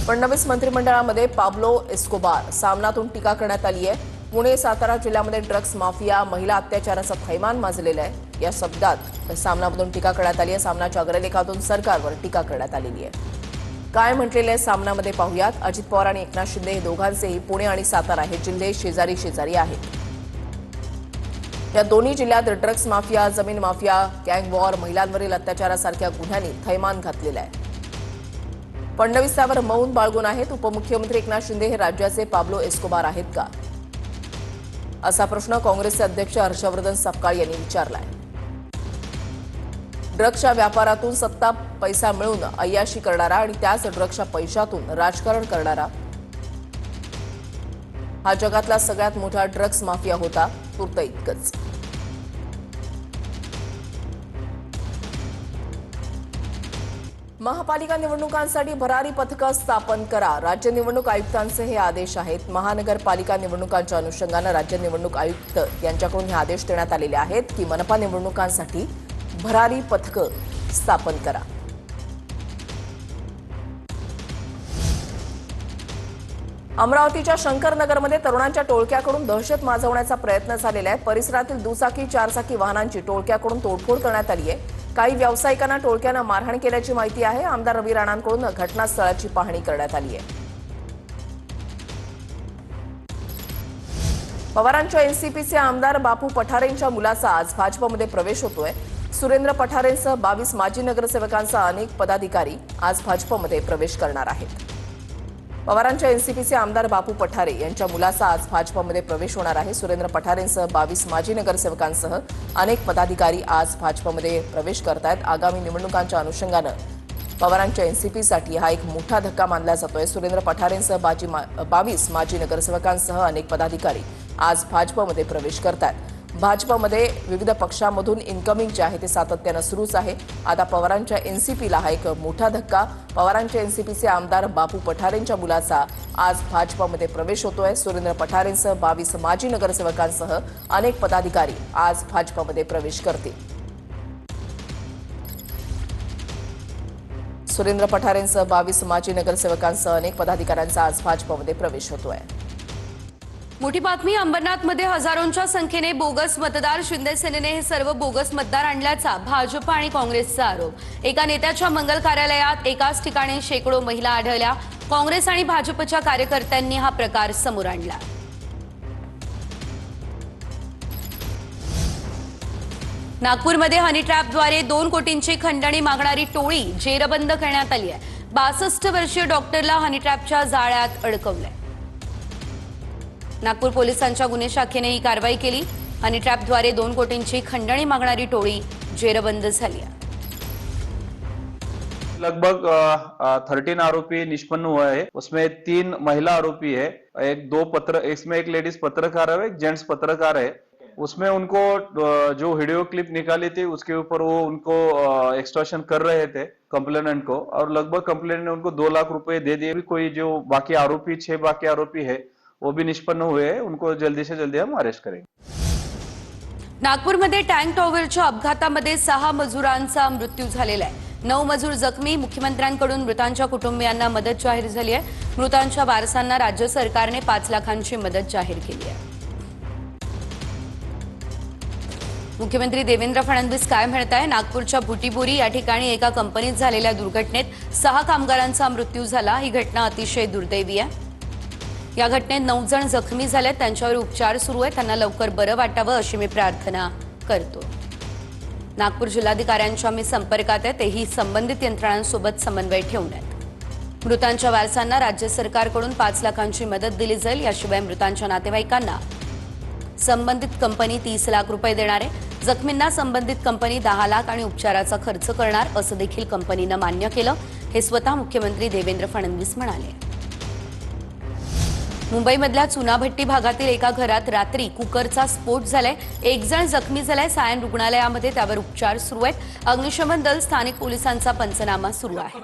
Fadnavis मंत्रिमंडळामध्ये Pablo Escobar सामनातून टीका करण्यात आली आहे। पुणे सातारा जिल्ह्यामध्ये ड्रग्स माफिया महिला अत्याचाराचा थैमान माजलेला आहे या शब्दात सामनामधून टीका करण्यात आली आहे। सामनाच्या अग्रलेखातून सरकारवर टीका करण्यात आलेली आहे। काय म्हटलेले आहे सामनामध्ये पाहूयात। अजित पवार आणि एकनाथ शिंदे हे दोघांचेही पुणे आणि सातारा हे जिल्हे शेजारी शेजारी आहेत। या दोन्ही जिल्ह्यात ड्रग्स माफिया जमीन माफिया गँग वॉर महिलांवरील अत्याचारासारख्या गुन्ह्यांनी थैमान घातलेला आहे। फडणवीस त्यावर मौन बाळगून आहेत। उपमुख्यमंत्री एकनाथ शिंदे हे राज्याचे पाब्लो एस्कोबार आहेत का, असा प्रश्न काँग्रेसचे अध्यक्ष हर्षवर्धन सपकाळ यांनी विचारला आहे। ड्रग्सच्या व्यापारातून सत्ता पैसा मिळवून अय्याशी करणारा आणि त्याच ड्रग्सच्या पैशातून राजकारण करणारा हा जगातला सगळ्यात मोठा ड्रग्स माफिया होता, तूर्त इतकंच। महापालिका निवडणुकांसाठी भरारी पथकं स्थापन करा, राज्य निवडणूक आयुक्तांचे हे आदेश आहेत। महानगरपालिका निवडणुकांच्या अनुषंगाने राज्य निवडणूक आयुक्त यांच्याकडून हे आदेश देण्यात आलेले आहेत की मनपा निवडणुकांसाठी भरारी पथकं स्थापन करा। अमरावतीच्या शंकरनगरमध्ये तरुणांच्या टोळक्याकडून दहशत माजवण्याचा प्रयत्न झालेला आहे। परिसरातील दुचाकी चारचाकी वाहनांची टोळक्याकडून तोडफोड करण्यात आली आहे। काही व्यावसायिकांना टोळक्यानं मारहाण केल्याची माहिती आहे। आमदार रवी राणांकडून घटनास्थळाची पाहणी करण्यात आली आहे। पवारांच्या एनसीपीचे आमदार बापू पठारेंच्या मुलाचा आज भाजपमध्ये प्रवेश होतोय। सुरेंद्र पठारेंसह 22 माजी नगरसेवकांचा अनेक पदाधिकारी आज भाजपमध्ये प्रवेश करणार आहेत। पवारांच्या एनसीपीचे आमदार बापू पठारे यांच्या मुलाचा आज भाजपमध्ये प्रवेश होणार आहे। सुरेंद्र पठारेंसह 22 माजी नगरसेवकांसह अनेक पदाधिकारी आज भाजपमध्ये प्रवेश करतायत। आगामी निवडणुकांच्या अनुषंगानं पवारांच्या एनसीपीसाठी हा एक मोठा धक्का मानला जातोय। सुरेंद्र पठारेंसह 22 माजी नगरसेवकांसह अनेक पदाधिकारी आज भाजपमध्ये प्रवेश करतात। भाजपमध्ये विविध पक्षांमधून इन्कमिंग जे आहे ते सातत्यानं सुरूच आहे। आता पवारांच्या एनसीपीला हा एक मोठा धक्का। पवारांच्या एनसीपीचे आमदार बापू पठारेंच्या मुलाचा आज भाजपमध्ये प्रवेश होतोय। सुरेंद्र पठारेंसह 22 माजी नगरसेवकांसह अनेक पदाधिकारी आज भाजपमध्ये प्रवेश करतील। सुरेंद्र पठारेंसह 22 माजी नगरसेवकांसह अनेक पदाधिकाऱ्यांचा आज भाजपमध्ये प्रवेश होतोय। मोठी बातमी, अंबरनाथमध्ये हजारोंच्या संख्येने बोगस मतदार। शिंदे सेनेने हे सर्व बोगस मतदार आणल्याचा भाजप आणि काँग्रेसचा आरोप। एका नेत्याच्या मंगल कार्यालयात एकाच ठिकाणी शेकडो महिला आढळल्या। काँग्रेस आणि भाजपच्या कार्यकर्त्यांनी हा प्रकार समोर आणला। नागपूरमध्ये हनी ट्रॅपद्वारे 2 कोटींची खंडणी मागणारी टोळी जेरबंद करण्यात आली आहे। 62 वर्षीय डॉक्टरला हनी ट्रॅपच्या जाळ्यात अडकवलंय। नागपूर पोलिसांच्या गुन्हे शाखेने ही कारवाई केली। हनी ट्रॅपद्वारे 2 कोटींची खंडणी मागणारी टोळी जेरबंद झाली है। लगभग 13 आरोपी निष्पन्न हुआ है। उसमें 3 महिला आरोपी है, इसमें एक लेडीज पत्रकार है, एक जेंट्स पत्रकार है। उसमें उनको जो वीडियो क्लिप निकाली थी उसके ऊपर वो उनको एक्सटॉर्शन कर रहे थे कंप्लेनेंट को, और लगभग कंप्लेनेंट ने उनको 2 लाख रुपए दे दिए। कोई जो बाकी आरोपी 6 बाकी आरोपी है वो भी निष्पन्न हुए हैं। उनको जल्दी से जल्दी हम अरेस्ट करेंगे। नागपूरमध्ये टँक टॉवरच्या अपघातामध्ये 6 मजुरांचा मृत्यू झालेला आहे। 9 मजूर जखमी। मुख्यमंत्र्यांकडून मृतांच्या कुटुंबियांना मदत जाहीर झाली आहे। मृतांच्या वारसांना राज्य सरकारने 5 लाखांची मदत जाहीर केली आहे। मुख्यमंत्री देवेंद्र फडणवीस काय म्हणताय? नागपूरच्या भुटीबोरी या ठिकाणी एका कंपनीत झालेल्या दुर्घटनेत 6 कामगारांचा मृत्यू झाला। ही घटना अतिशय दुर्दैवी आहे। या घटनेत 9 जण जखमी झाले, त्यांच्यावर उपचार सुरू आहेत। त्यांना लवकर बरं वाटावं अशी मी प्रार्थना करतो। नागपूर जिल्हाधिकाऱ्यांच्या मी संपर्कात आहे, तेही संबंधित यंत्रणांसोबत समन्वय ठेवून आहेत। मृतांच्या वारसांना राज्य सरकारकडून 5 लाखांची मदत दिली जाईल। याशिवाय मृतांच्या नातेवाईकांना संबंधित कंपनी 30 लाख रुपये देणार आहे। जखमींना संबंधित कंपनी 10 लाख आणि उपचाराचा खर्च करणार असं देखील कंपनीनं मान्य केलं। हे स्वतः मुख्यमंत्री देवेंद्र फडणवीस म्हणाले। मुंबईमधल्या चुनाभट्टी भागातील एका घरात रात्री कुकरचा स्फोट झालाय। 1 जण जखमी झालाय। सायन रुग्णालयामध्ये त्यावर उपचार सुरू आहेत। अग्निशमन दल, स्थानिक पोलिसांचा पंचनामा सुरू आहे।